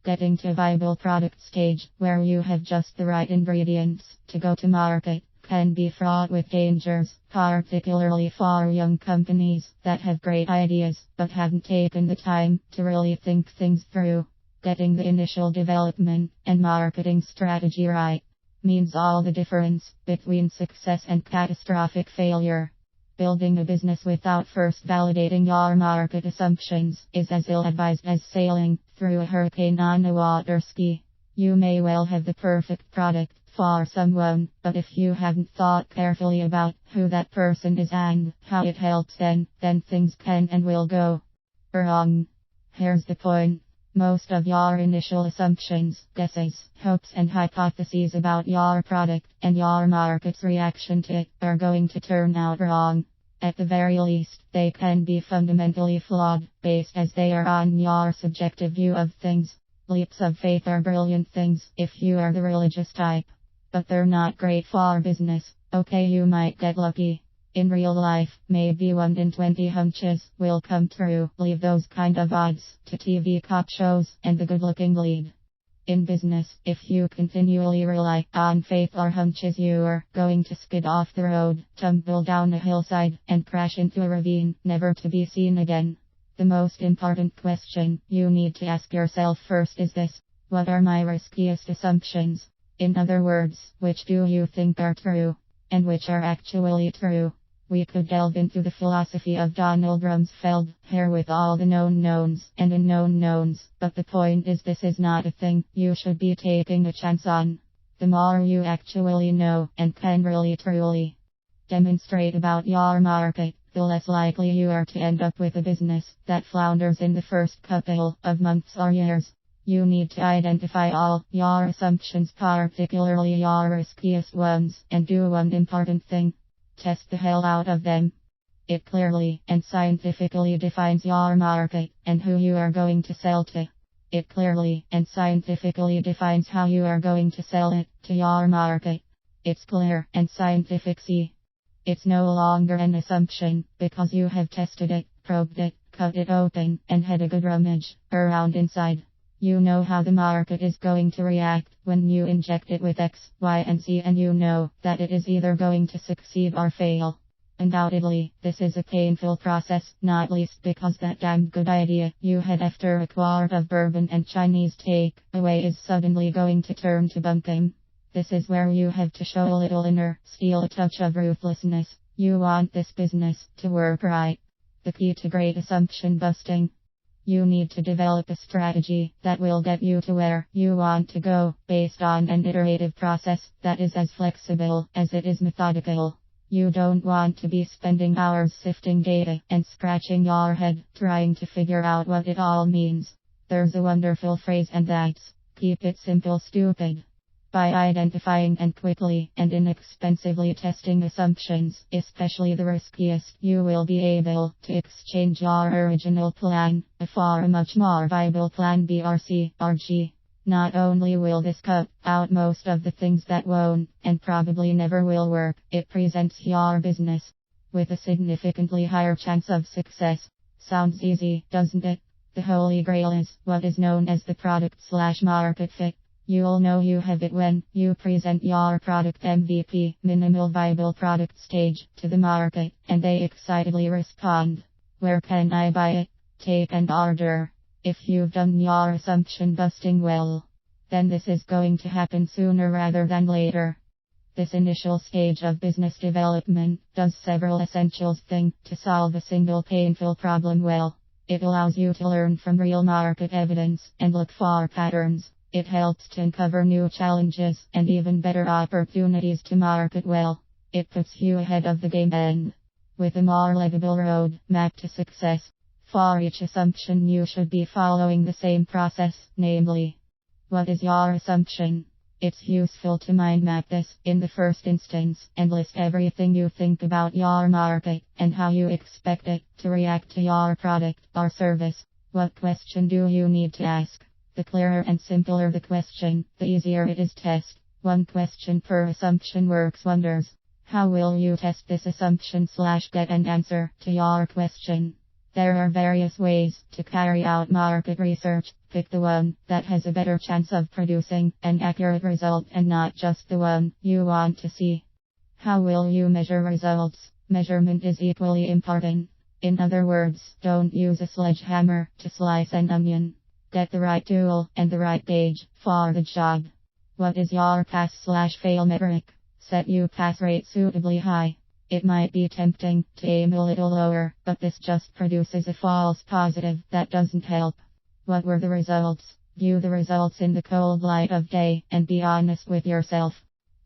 Getting to viable product stage, where you have just the right ingredients to go to market, can be fraught with dangers, particularly for young companies that have great ideas but haven't taken the time to really think things through. Getting the initial development and marketing strategy right means all the difference between success and catastrophic failure. Building a business without first validating your market assumptions is as ill-advised as sailing through a hurricane on a water ski. You may well have the perfect product for someone, but if you haven't thought carefully about who that person is and how it helps them, then things can and will go wrong. Here's the point. Most of your initial assumptions, guesses, hopes and hypotheses about your product and your market's reaction to it are going to turn out wrong. At the very least, they can be fundamentally flawed, based as they are on your subjective view of things. Leaps of faith are brilliant things if you are the religious type, but they're not great for business. Okay, you might get lucky. In real life, maybe 1 in 20 hunches will come true. Leave those kind of odds to TV cop shows and the good-looking lead. In business, if you continually rely on faith or hunches, you are going to skid off the road, tumble down a hillside, and crash into a ravine, never to be seen again. The most important question you need to ask yourself first is this: what are my riskiest assumptions? In other words, which do you think are true, and which are actually true? We could delve into the philosophy of Donald Rumsfeld here with all the known knowns and unknown knowns, but the point is this is not a thing you should be taking a chance on. The more you actually know and can really truly demonstrate about your market, the less likely you are to end up with a business that flounders in the first couple of months or years. You need to identify all your assumptions, particularly your riskiest ones, and do one important thing. Test the hell out of them. It clearly and scientifically defines your market and who you are going to sell to. It clearly and scientifically defines how you are going to sell it to your market. It's clear and scientific. See, it's no longer an assumption because you have tested it, probed it, cut it open, and had a good rummage around inside. You know how the market is going to react when you inject it with X, Y, and Z, and you know that it is either going to succeed or fail. Undoubtedly, this is a painful process, not least because that damn good idea you had after a quart of bourbon and Chinese takeaway is suddenly going to turn to bunkum. This is where you have to show a little inner steel, a touch of ruthlessness. You want this business to work right. The key to great assumption busting. You need to develop a strategy that will get you to where you want to go, based on an iterative process that is as flexible as it is methodical. You don't want to be spending hours sifting data and scratching your head trying to figure out what it all means. There's a wonderful phrase, and that's, keep it simple, stupid. By identifying and quickly and inexpensively testing assumptions, especially the riskiest, you will be able to exchange your original plan for a much more viable plan B or C or G. Not only will this cut out most of the things that won't and probably never will work, it presents your business with a significantly higher chance of success. Sounds easy, doesn't it? The holy grail is what is known as the product/market fit. You'll know you have it when you present your product MVP, minimal viable product stage, to the market, and they excitedly respond. Where can I buy it? Take an order. If you've done your assumption busting well, then this is going to happen sooner rather than later. This initial stage of business development does several essential things to solve a single painful problem well. It allows you to learn from real market evidence and look for patterns. It helps to uncover new challenges and even better opportunities to market well. It puts you ahead of the game and with a more legible road map to success. For each assumption you should be following the same process, namely, what is your assumption? It's useful to mind map this in the first instance and list everything you think about your market and how you expect it to react to your product or service. What question do you need to ask? The clearer and simpler the question, the easier it is to test. One question per assumption works wonders. How will you test this assumption/get an answer to your question? There are various ways to carry out market research, Pick the one that has a better chance of producing an accurate result and not just the one you want to see. How will you measure results? Measurement is equally important. In other words, don't use a sledgehammer to slice an onion. Get the right tool and the right page for the job. What is your pass/fail metric? Set your pass rate suitably high. It might be tempting to aim a little lower, but this just produces a false positive that doesn't help. What were the results? View the results in the cold light of day and be honest with yourself.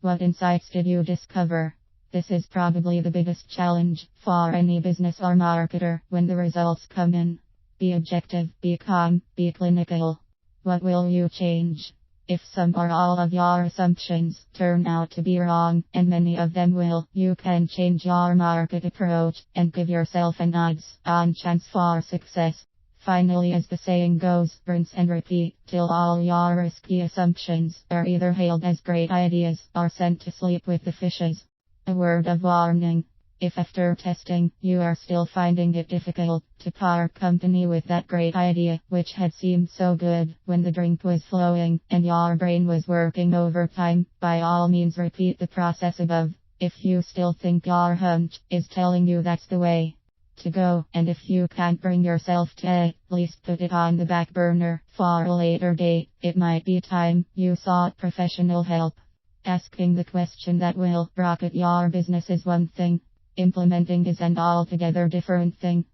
What insights did you discover? This is probably the biggest challenge for any business or marketer when the results come in. Be objective, be calm, be clinical. What will you change? If some or all of your assumptions turn out to be wrong, and many of them will, you can change your market approach and give yourself an odds-on chance for success. Finally, as the saying goes, rinse and repeat till all your risky assumptions are either hailed as great ideas or sent to sleep with the fishes. A word of warning. If after testing, you are still finding it difficult to part company with that great idea, which had seemed so good when the drink was flowing and your brain was working overtime, by all means repeat the process above. If you still think your hunch is telling you that's the way to go, and if you can't bring yourself to at least put it on the back burner for a later date, it might be time you sought professional help. Asking the question that will rocket your business is one thing. Implementing is an altogether different thing.